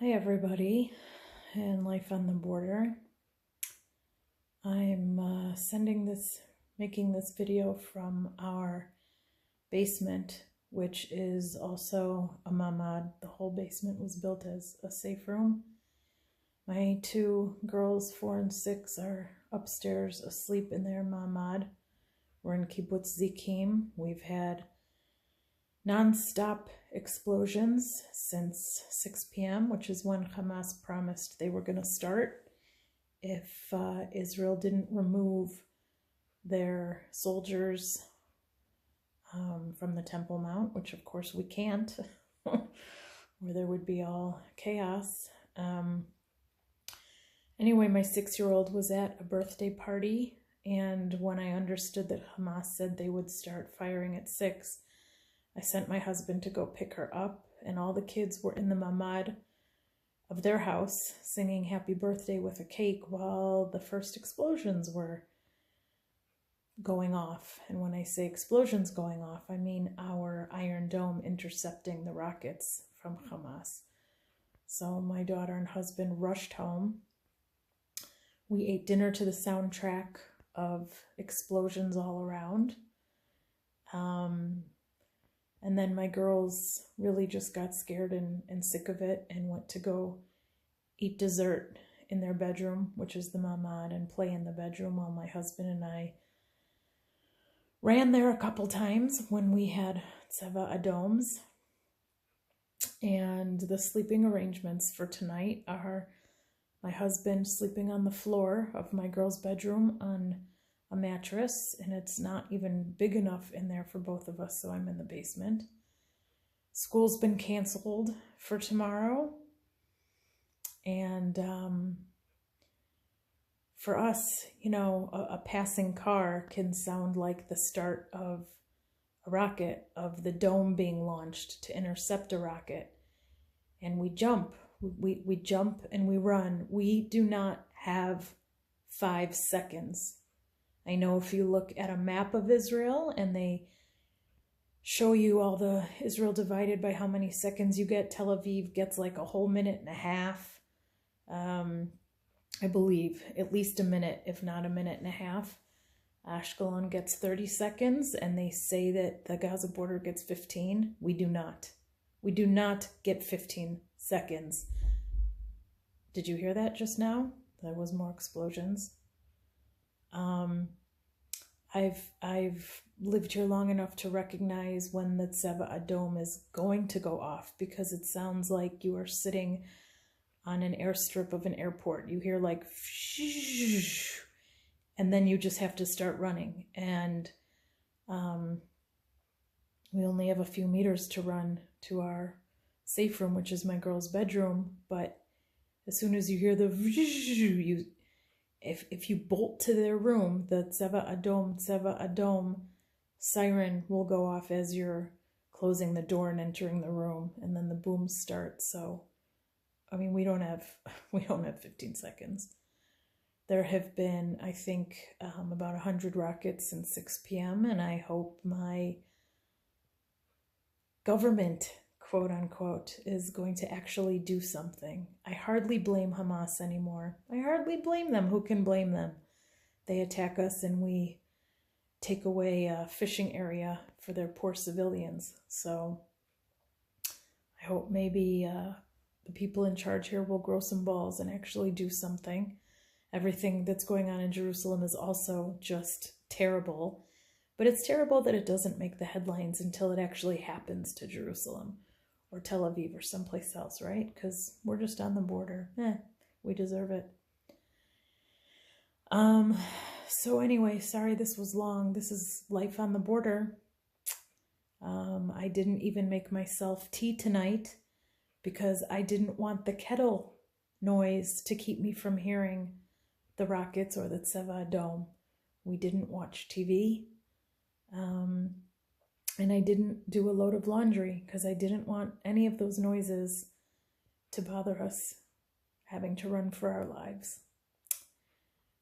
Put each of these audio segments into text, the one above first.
Hi everybody, and Life on the Border. I'm making this video from our basement, which is also a mamad. The whole basement was built as a safe room. My two girls, 4 and 6, are upstairs asleep in their mamad. We're in Kibbutz Zikim. We've had non-stop explosions since 6 p.m., which is when Hamas promised they were going to start if Israel didn't remove their soldiers from the Temple Mount, which of course we can't, or there would be all chaos. Anyway, my 6-year-old was at a birthday party, and when I understood that Hamas said they would start firing at 6, I sent my husband to go pick her up, and all the kids were in the mamad of their house singing happy birthday with a cake while the first explosions were going off. And when I say explosions going off, I mean our Iron Dome intercepting the rockets from Hamas. So my daughter and husband rushed home. We ate dinner to the soundtrack of explosions all around. And then my girls really just got scared and sick of it and went to go eat dessert in their bedroom, which is the mamad, and play in the bedroom while my husband and I ran there a couple times when we had Tseva Adoms. And the sleeping arrangements for tonight are my husband sleeping on the floor of my girls' bedroom on a mattress, and it's not even big enough in there for both of us, so I'm in the basement. School's been canceled for tomorrow, and for us, you know, a passing car can sound like the start of a rocket, of the dome being launched to intercept a rocket, and we jump. We jump and we run. We do not have 5 seconds. I know if you look at a map of Israel and they show you all the Israel divided by how many seconds you get, Tel Aviv gets like a whole minute and a half. I believe at least a minute, if not a minute and a half. Ashkelon gets 30 seconds, and they say that the Gaza border gets 15. We do not. We do not get 15 seconds. Did you hear that just now? There was more explosions. I've lived here long enough to recognize when the Tseva Adom is going to go off, because it sounds like you are sitting on an airstrip of an airport. You hear like, and then you just have to start running. And we only have a few meters to run to our safe room, which is my girl's bedroom. But as soon as you hear the if you bolt to their room, the Tseva Adom siren will go off as you're closing the door and entering the room, and then the boom starts. So, I mean, we don't have 15 seconds. There have been, I think, about 100 rockets since 6 p.m., and I hope my government, quote unquote, is going to actually do something. I hardly blame Hamas anymore. I hardly blame them. Who can blame them? They attack us and we take away a fishing area for their poor civilians. So I hope maybe the people in charge here will grow some balls and actually do something. Everything that's going on in Jerusalem is also just terrible. But it's terrible that it doesn't make the headlines until it actually happens to Jerusalem or Tel Aviv or someplace else, right? Because we're just on the border. We deserve it. So anyway, sorry this was long. This is Life on the Border. I didn't even make myself tea tonight because I didn't want the kettle noise to keep me from hearing the rockets or the Tseva Dome. We didn't watch TV. And I didn't do a load of laundry because I didn't want any of those noises to bother us having to run for our lives.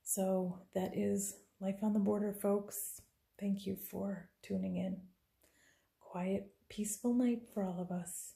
So that is Life on the Border, folks. Thank you for tuning in. Quiet, peaceful night for all of us.